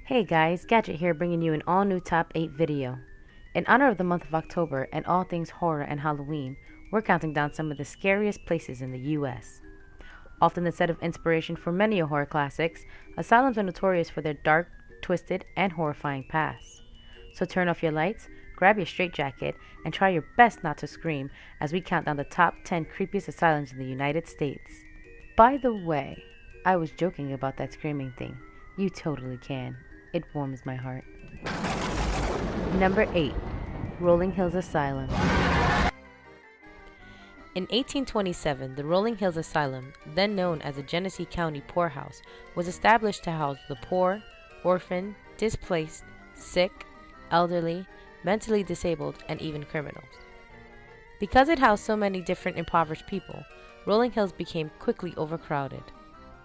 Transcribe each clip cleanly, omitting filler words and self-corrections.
Hey guys, Gadget here bringing you an all-new Top 8 video. In honor of the month of October and all things horror and Halloween, we're counting down some of the scariest places in the US. Often the set of inspiration for many horror classics, asylums are notorious for their dark, twisted, and horrifying past. So turn off your lights, grab your straitjacket, and try your best not to scream as we count down the top 10 creepiest asylums in the United States. By the way, I was joking about that screaming thing. You totally can. It warms my heart. Number 8. Rolling Hills Asylum. In 1827, the Rolling Hills Asylum, then known as the Genesee County Poorhouse, was established to house the poor, orphan, displaced, sick, elderly, mentally disabled, and even criminals. Because it housed so many different impoverished people, Rolling Hills became quickly overcrowded.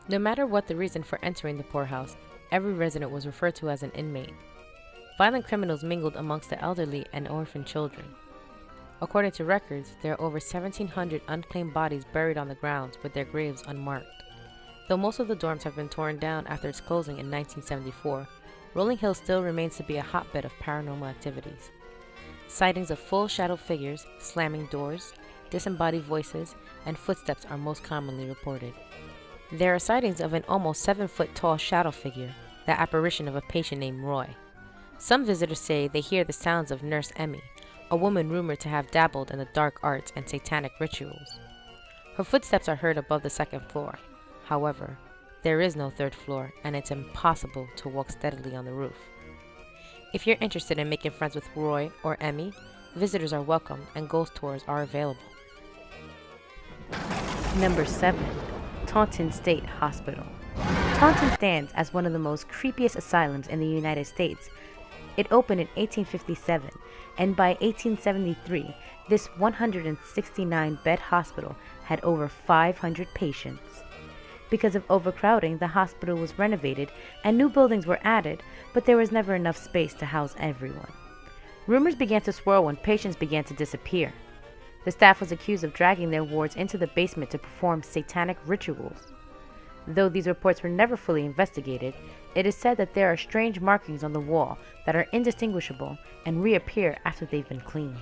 No matter what the reason for entering the poorhouse, every resident was referred to as an inmate. Violent criminals mingled amongst the elderly and orphan children. According to records, there are over 1,700 unclaimed bodies buried on the grounds with their graves unmarked. Though most of the dorms have been torn down after its closing in 1974, Rolling Hills still remains to be a hotbed of paranormal activities. Sightings of full shadow figures, slamming doors, disembodied voices, and footsteps are most commonly reported. There are sightings of an almost 7-foot tall shadow figure, the apparition of a patient named Roy. Some visitors say they hear the sounds of Nurse Emmy, a woman rumored to have dabbled in the dark arts and satanic rituals. Her footsteps are heard above the second floor. However, there is no third floor, and it's impossible to walk steadily on the roof. If you're interested in making friends with Roy or Emmy, visitors are welcome and ghost tours are available. Number 7. Taunton State Hospital. Taunton stands as one of the most creepiest asylums in the United States. It opened in 1857, and by 1873, this 169-bed hospital had over 500 patients. Because of overcrowding, the hospital was renovated and new buildings were added, but there was never enough space to house everyone. Rumors began to swirl when patients began to disappear. The staff was accused of dragging their wards into the basement to perform satanic rituals. Though these reports were never fully investigated, it is said that there are strange markings on the wall that are indistinguishable and reappear after they've been cleaned.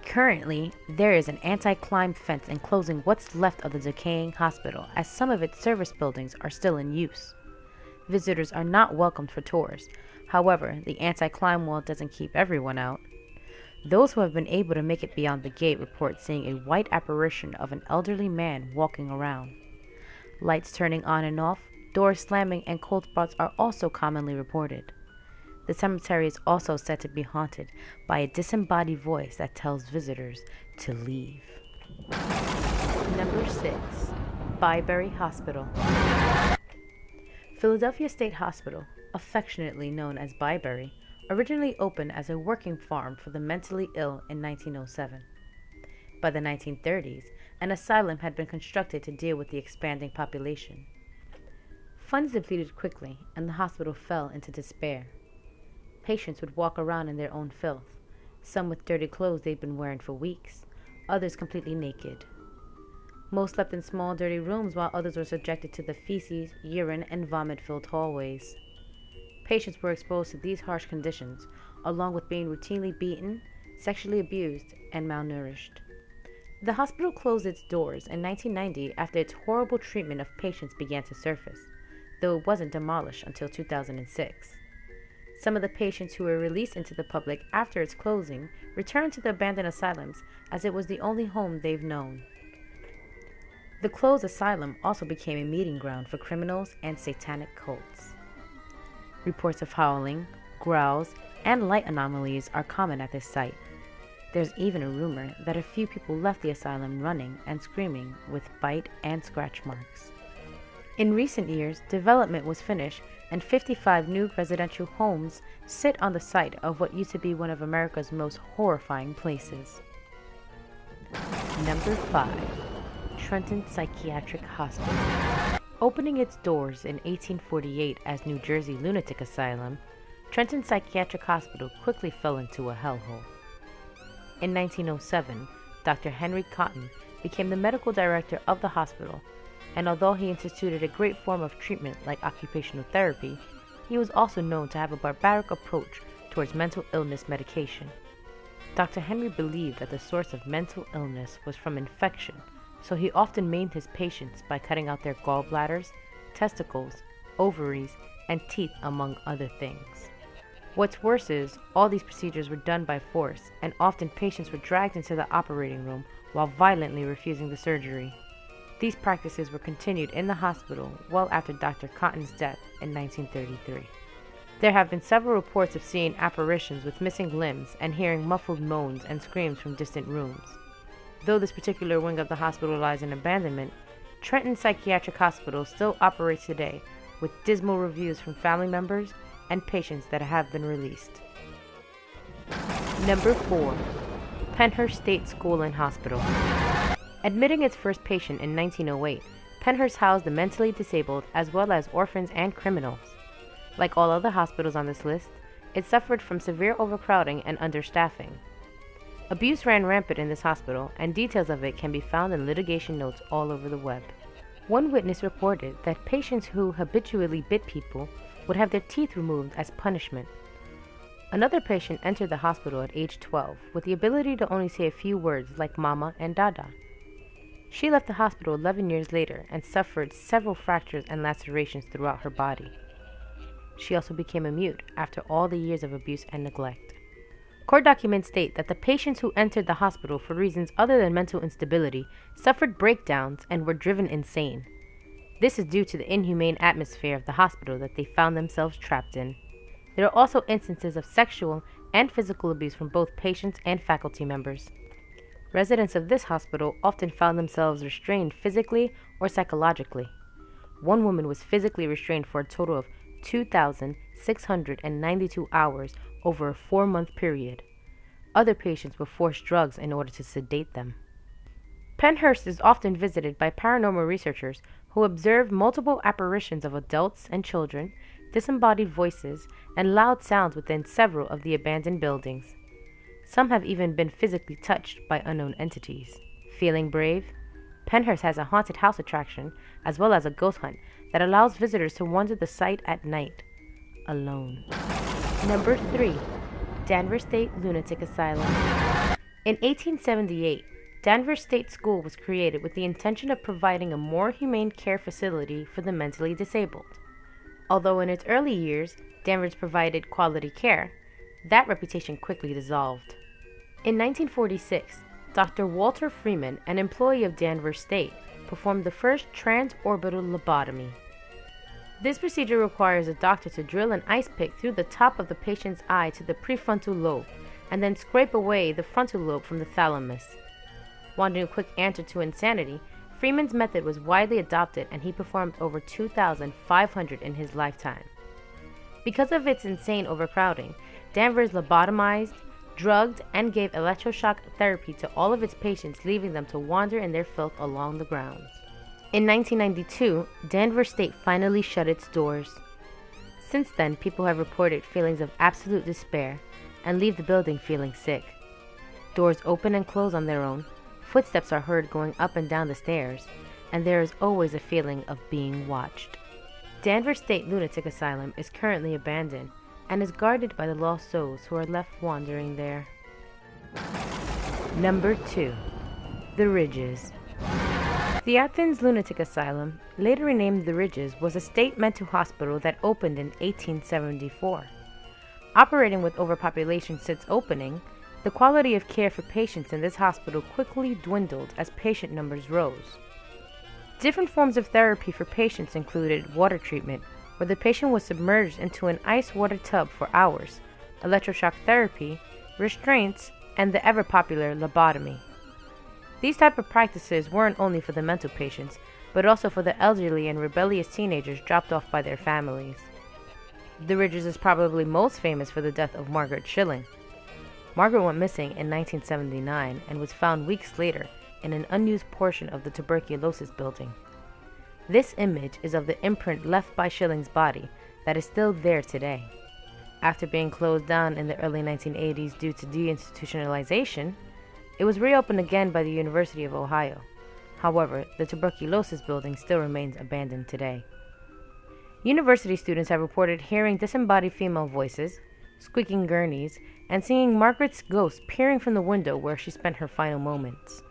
Currently, there is an anti-climb fence enclosing what's left of the decaying hospital, as some of its service buildings are still in use. Visitors are not welcomed for tours. However, the anti-climb wall doesn't keep everyone out. Those who have been able to make it beyond the gate report seeing a white apparition of an elderly man walking around. Lights turning on and off, doors slamming, and cold spots are also commonly reported. The cemetery is also said to be haunted by a disembodied voice that tells visitors to leave. Number 6. Byberry Hospital. Philadelphia State Hospital, affectionately known as Byberry, originally opened as a working farm for the mentally ill in 1907. By the 1930s, an asylum had been constructed to deal with the expanding population. Funds depleted quickly, and the hospital fell into despair. Patients would walk around in their own filth, some with dirty clothes they'd been wearing for weeks, others completely naked. Most slept in small, dirty rooms, while others were subjected to the feces, urine, and vomit-filled hallways. Patients were exposed to these harsh conditions, along with being routinely beaten, sexually abused, and malnourished. The hospital closed its doors in 1990 after its horrible treatment of patients began to surface, though it wasn't demolished until 2006. Some of the patients who were released into the public after its closing returned to the abandoned asylums, as it was the only home they've known. The closed asylum also became a meeting ground for criminals and satanic cults. Reports of howling, growls, and light anomalies are common at this site. There's even a rumor that a few people left the asylum running and screaming with bite and scratch marks. In recent years, development was finished and 55 new residential homes sit on the site of what used to be one of America's most horrifying places. Number 5. Trenton Psychiatric Hospital. Opening its doors in 1848 as New Jersey Lunatic Asylum, Trenton Psychiatric Hospital quickly fell into a hellhole. In 1907, Dr. Henry Cotton became the medical director of the hospital, and although he instituted a great form of treatment like occupational therapy, he was also known to have a barbaric approach towards mental illness medication. Dr. Henry believed that the source of mental illness was from infection, so he often maimed his patients by cutting out their gallbladders, testicles, ovaries, and teeth, among other things. What's worse is, all these procedures were done by force, and often patients were dragged into the operating room while violently refusing the surgery. These practices were continued in the hospital well after Dr. Cotton's death in 1933. There have been several reports of seeing apparitions with missing limbs and hearing muffled moans and screams from distant rooms. Though this particular wing of the hospital lies in abandonment, Trenton Psychiatric Hospital still operates today with dismal reviews from family members and patients that have been released. Number 4. Penhurst State School and Hospital. Admitting its first patient in 1908, Penhurst housed the mentally disabled as well as orphans and criminals. Like all other hospitals on this list, it suffered from severe overcrowding and understaffing. Abuse ran rampant in this hospital, and details of it can be found in litigation notes all over the web. One witness reported that patients who habitually bit people would have their teeth removed as punishment. Another patient entered the hospital at age 12 with the ability to only say a few words like mama and dada. She left the hospital 11 years later and suffered several fractures and lacerations throughout her body. She also became a mute after all the years of abuse and neglect. Court documents state that the patients who entered the hospital for reasons other than mental instability suffered breakdowns and were driven insane. This is due to the inhumane atmosphere of the hospital that they found themselves trapped in. There are also instances of sexual and physical abuse from both patients and faculty members. Residents of this hospital often found themselves restrained physically or psychologically. One woman was physically restrained for a total of 2,692 hours over a 4-month period. Other patients were forced drugs in order to sedate them. Penhurst is often visited by paranormal researchers who observe multiple apparitions of adults and children, disembodied voices, and loud sounds within several of the abandoned buildings. Some have even been physically touched by unknown entities. Feeling brave? Penhurst has a haunted house attraction as well as a ghost hunt that allows visitors to wander the site at night, alone. Number 3. Danvers State Lunatic Asylum. In 1878, Danvers State School was created with the intention of providing a more humane care facility for the mentally disabled. Although in its early years, Danvers provided quality care, that reputation quickly dissolved. In 1946, Dr. Walter Freeman, an employee of Danvers State, performed the first transorbital lobotomy. This procedure requires a doctor to drill an ice pick through the top of the patient's eye to the prefrontal lobe, and then scrape away the frontal lobe from the thalamus. Wanting a quick answer to insanity, Freeman's method was widely adopted, and he performed over 2,500 in his lifetime. Because of its insane overcrowding, Danvers lobotomized, drugged, and gave electroshock therapy to all of its patients, leaving them to wander in their filth along the grounds. In 1992, Danvers State finally shut its doors. Since then, people have reported feelings of absolute despair and leave the building feeling sick. Doors open and close on their own, footsteps are heard going up and down the stairs, and there is always a feeling of being watched. Danvers State Lunatic Asylum is currently abandoned and is guarded by the lost souls who are left wandering there. Number 2. The Ridges. The Athens Lunatic Asylum, later renamed The Ridges, was a state mental hospital that opened in 1874. Operating with overpopulation since opening, the quality of care for patients in this hospital quickly dwindled as patient numbers rose. Different forms of therapy for patients included water treatment, where the patient was submerged into an ice water tub for hours, electroshock therapy, restraints, and the ever-popular lobotomy. These type of practices weren't only for the mental patients, but also for the elderly and rebellious teenagers dropped off by their families. The Ridges is probably most famous for the death of Margaret Schilling. Margaret went missing in 1979 and was found weeks later in an unused portion of the tuberculosis building. This image is of the imprint left by Schilling's body that is still there today. After being closed down in the early 1980s due to deinstitutionalization, it was reopened again by the University of Ohio. However, the tuberculosis building still remains abandoned today. University students have reported hearing disembodied female voices, squeaking gurneys, and seeing Margaret's ghost peering from the window where she spent her final moments.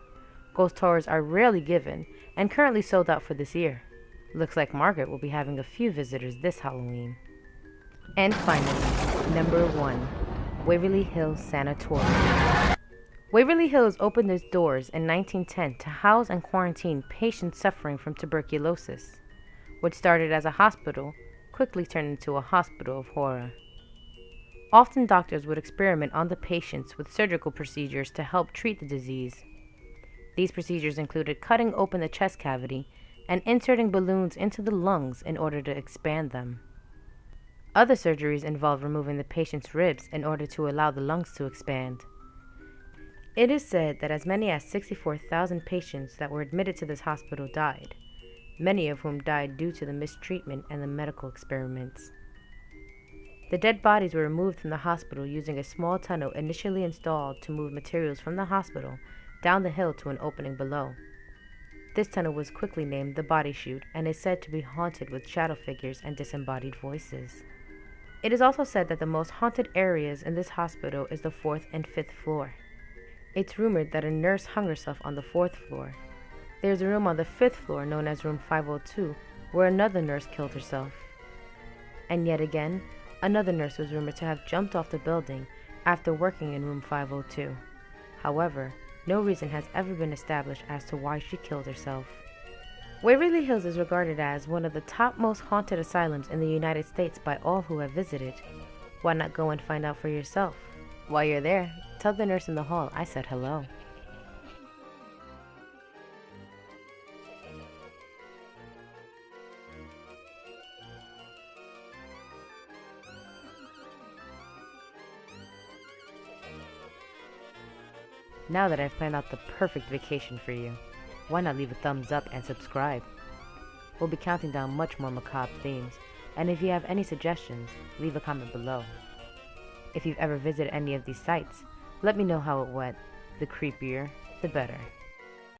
Ghost tours are rarely given and currently sold out for this year. Looks like Margaret will be having a few visitors this Halloween. And finally, number 1, Waverly Hills Sanatorium. Waverly Hills opened its doors in 1910 to house and quarantine patients suffering from tuberculosis, which started as a hospital, quickly turned into a hospital of horror. Often doctors would experiment on the patients with surgical procedures to help treat the disease. These procedures included cutting open the chest cavity and inserting balloons into the lungs in order to expand them. Other surgeries involved removing the patient's ribs in order to allow the lungs to expand. It is said that as many as 64,000 patients that were admitted to this hospital died, many of whom died due to the mistreatment and the medical experiments. The dead bodies were removed from the hospital using a small tunnel initially installed to move materials from the hospital down the hill to an opening below. This tunnel was quickly named the Body Chute and is said to be haunted with shadow figures and disembodied voices. It is also said that the most haunted areas in this hospital is the 4th and 5th floor. It's rumored that a nurse hung herself on the 4th floor. There's a room on the 5th floor known as room 502 where another nurse killed herself. And yet again, another nurse was rumored to have jumped off the building after working in room 502. However, no reason has ever been established as to why she killed herself. Waverly Hills is regarded as one of the top most haunted asylums in the United States by all who have visited. Why not go and find out for yourself? While you're there, tell the nurse in the hall I said hello. Now that I've planned out the perfect vacation for you, why not leave a thumbs up and subscribe? We'll be counting down much more macabre themes, and if you have any suggestions, leave a comment below. If you've ever visited any of these sites, let me know how it went. The creepier, the better.